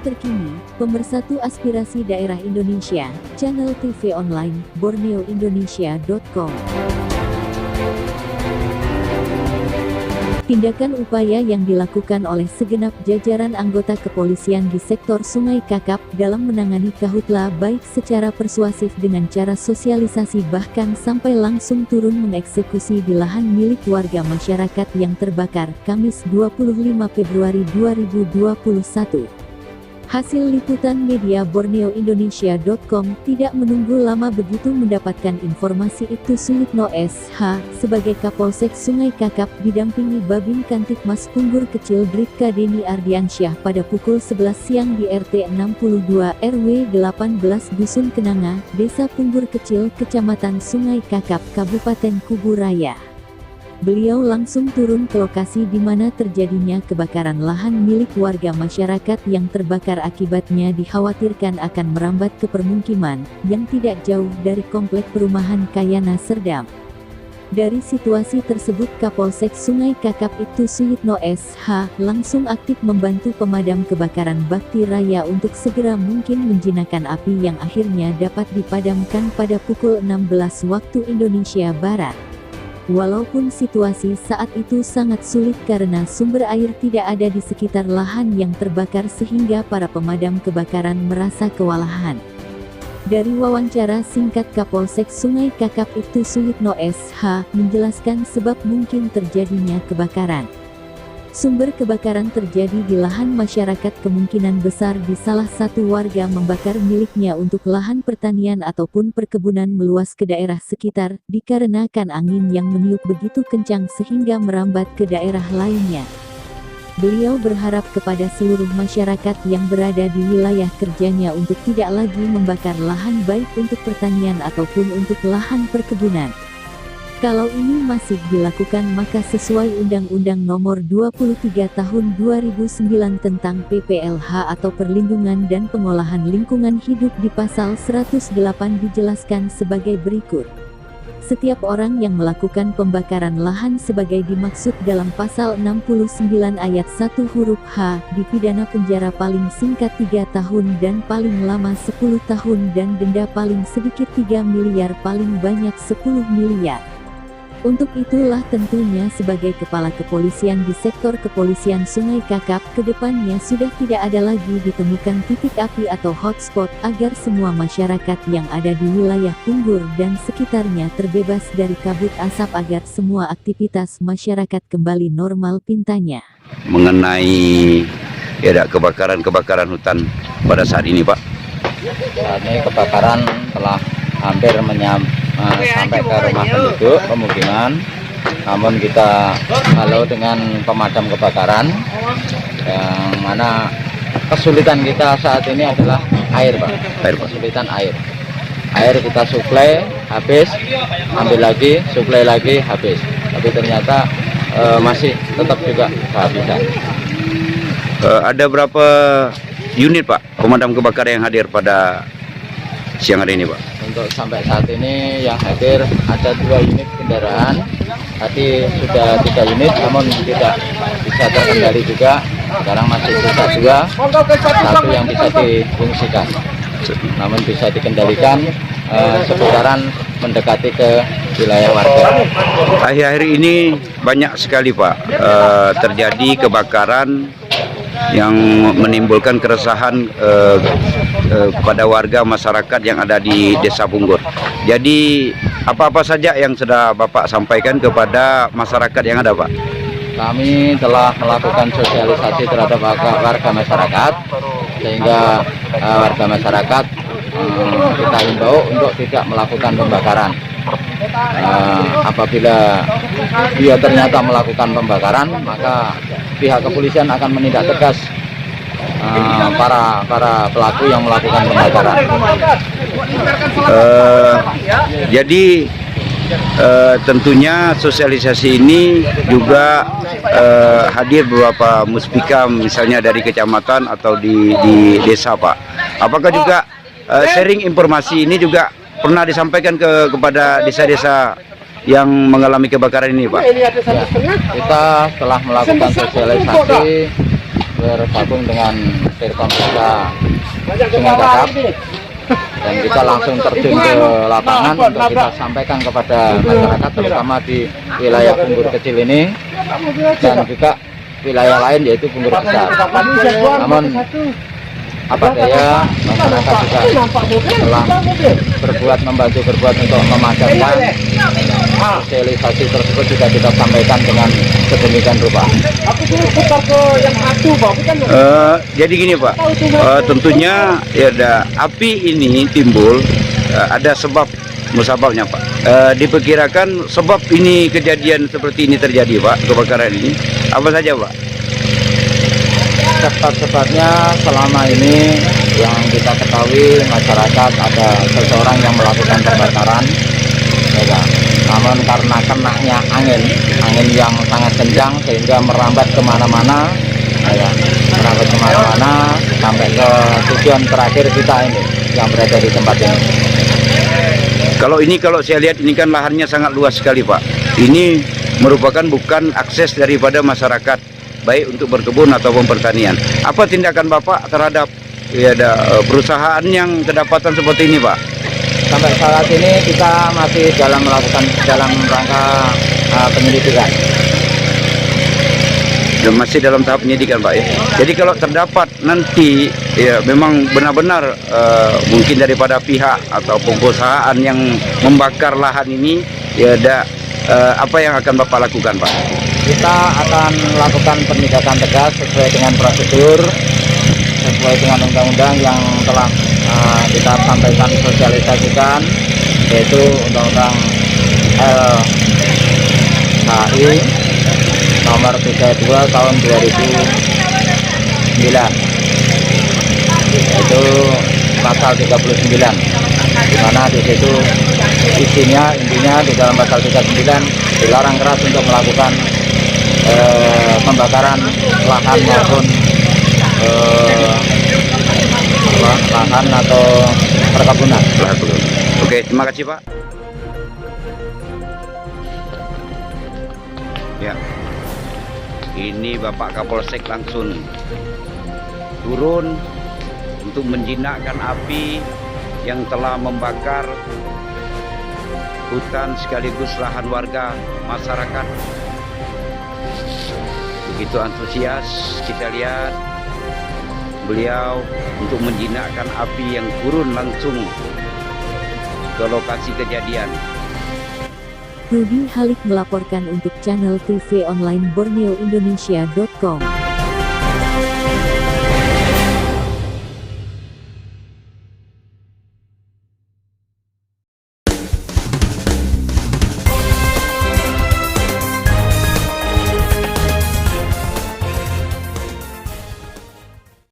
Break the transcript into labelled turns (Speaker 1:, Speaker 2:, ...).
Speaker 1: terkini, pemersatu aspirasi daerah Indonesia, channel TV online, borneoindonesia.com. Tindakan upaya yang dilakukan oleh segenap jajaran anggota kepolisian di sektor Sungai Kakap dalam menangani Kahutla baik secara persuasif dengan cara sosialisasi bahkan sampai langsung turun mengeksekusi di lahan milik warga masyarakat yang terbakar, Kamis 25 Februari 2021. Hasil liputan media borneoindonesia.com tidak menunggu lama begitu mendapatkan informasi itu. Suyitno SH, sebagai Kapolsek Sungai Kakap didampingi Babin Kantipmas Punggur Kecil Bribka Deni Ardiansyah pada pukul 11 siang di RT 62 RW 18 Dusun Kenanga, Desa Punggur Kecil, Kecamatan Sungai Kakap, Kabupaten Kuburaya. Beliau langsung turun ke lokasi di mana terjadinya kebakaran lahan milik warga masyarakat yang terbakar, akibatnya dikhawatirkan akan merambat ke permukiman yang tidak jauh dari komplek perumahan Kayana Serdam. Dari situasi tersebut Kapolsek Sungai Kakap itu Suyitno SH langsung aktif membantu pemadam kebakaran Bakti Raya untuk segera mungkin menjinakkan api yang akhirnya dapat dipadamkan pada pukul 16 waktu Indonesia Barat. Walaupun situasi saat itu sangat sulit karena sumber air tidak ada di sekitar lahan yang terbakar sehingga para pemadam kebakaran merasa kewalahan. Dari wawancara singkat Kapolsek Sungai Kakap itu Suyitno SH menjelaskan sebab mungkin terjadinya kebakaran. Sumber kebakaran terjadi di lahan masyarakat, kemungkinan besar di salah satu warga membakar miliknya untuk lahan pertanian ataupun perkebunan meluas ke daerah sekitar, dikarenakan angin yang meniup begitu kencang sehingga merambat ke daerah lainnya. Beliau berharap kepada seluruh masyarakat yang berada di wilayah kerjanya untuk tidak lagi membakar lahan baik untuk pertanian ataupun untuk lahan perkebunan. Kalau ini masih dilakukan maka sesuai Undang-Undang Nomor 23 Tahun 2009 tentang PPLH atau Perlindungan dan Pengolahan Lingkungan Hidup di Pasal 108 dijelaskan sebagai berikut. Setiap orang yang melakukan pembakaran lahan sebagai dimaksud dalam Pasal 69 Ayat 1 huruf H dipidana penjara paling singkat 3 tahun dan paling lama 10 tahun dan denda paling sedikit 3 miliar paling banyak 10 miliar. Untuk itulah tentunya sebagai Kepala Kepolisian di sektor kepolisian Sungai Kakap, kedepannya sudah tidak ada lagi ditemukan titik api atau hotspot agar semua masyarakat yang ada di wilayah Punggur dan sekitarnya terbebas dari kabut asap agar semua aktivitas masyarakat kembali normal pintanya.
Speaker 2: Mengenai kebakaran hutan pada saat ini, Pak.
Speaker 3: Saat ini kebakaran telah hampir sampai ke rumah penduduk pemukiman, namun kita halau dengan pemadam kebakaran, yang mana kesulitan kita saat ini adalah air, Pak. Kesulitan air kita suplai habis, ambil lagi, suplai lagi habis, tapi ternyata masih tetap juga kehabisan.
Speaker 2: Ada berapa unit, Pak, pemadam kebakaran yang hadir pada siang hari ini, Pak?
Speaker 3: Untuk sampai saat ini yang hadir ada 2 unit kendaraan, tadi sudah 3 unit namun tidak bisa terkendali juga. Sekarang masih sisa 2, satu yang bisa difungsikan, namun bisa dikendalikan seputaran mendekati ke wilayah warga.
Speaker 2: Akhir-akhir ini banyak sekali, Pak, terjadi kebakaran yang menimbulkan keresahan kepada warga masyarakat yang ada di Desa Punggur. Jadi apa-apa saja yang sudah Bapak sampaikan kepada masyarakat yang ada, Pak?
Speaker 3: Kami telah melakukan sosialisasi terhadap warga masyarakat, sehingga warga masyarakat kita himbau untuk tidak melakukan pembakaran. Apabila dia ternyata melakukan pembakaran, maka pihak kepolisian akan menindak tegas para pelaku yang melakukan pembakaran.
Speaker 2: Jadi tentunya sosialisasi ini juga hadir beberapa muspika misalnya dari kecamatan atau di desa, Pak. Apakah juga sharing informasi ini juga pernah disampaikan kepada desa-desa yang mengalami kebakaran ini, Pak?
Speaker 3: Ya, kita telah melakukan sosialisasi bergabung dengan Dirkom Desa Sungai Kakap, dan kita langsung terjun ke lapangan untuk kita sampaikan kepada masyarakat, terutama di wilayah Bungur Kecil ini dan juga wilayah lain yaitu Bungur Besar. Namun apa daya, masyarakat juga telah membantu berbuat untuk memadamkan. Sosialisasi tersebut juga kita sampaikan dengan sedemikian rupa.
Speaker 2: Jadi gini Pak, tentunya ya api ini timbul ada musababnya Pak. Diperkirakan sebab ini kejadian seperti ini terjadi Pak, kebakaran ini apa saja Pak?
Speaker 3: Sebab-sebabnya selama ini yang kita ketahui, masyarakat ada seseorang yang melakukan pembakaran, ya, namun karena kenanya angin yang sangat kencang sehingga merambat kemana-mana, ya, sampai ke tujuan terakhir kita ini yang berada di tempat ini.
Speaker 2: Kalau saya lihat ini kan lahannya sangat luas sekali Pak. Ini merupakan bukan akses daripada masyarakat, baik untuk berkebun ataupun pertanian. Apa tindakan Bapak terhadap perusahaan yang kedapatan seperti ini Pak?
Speaker 3: Sampai saat ini kita masih dalam rangka penyelidikan.
Speaker 2: Dan masih dalam tahap penyidikan Pak ya. Jadi kalau terdapat nanti ya memang benar-benar mungkin daripada pihak ataupun perusahaan yang membakar lahan ini, ya apa yang akan Bapak lakukan Pak?
Speaker 3: Kita akan melakukan penindakan tegas sesuai dengan prosedur, sesuai dengan undang-undang yang telah kita sampaikan, sosialisasikan, yaitu Undang-Undang LHI nomor 32 tahun 2009, yaitu pasal 39, di mana di situ intinya di dalam pasal 39 dilarang keras untuk melakukan pembakaran lahan maupun lahan atau perkebunan.
Speaker 2: Oke, terima kasih Pak. Ya, ini Bapak Kapolsek langsung turun untuk menjinakkan api yang telah membakar hutan sekaligus lahan warga masyarakat. Begitu antusias kita lihat beliau untuk menjinakkan api yang turun langsung ke lokasi kejadian.
Speaker 1: Rudi Halik melaporkan untuk channel TV online borneoindonesia.com.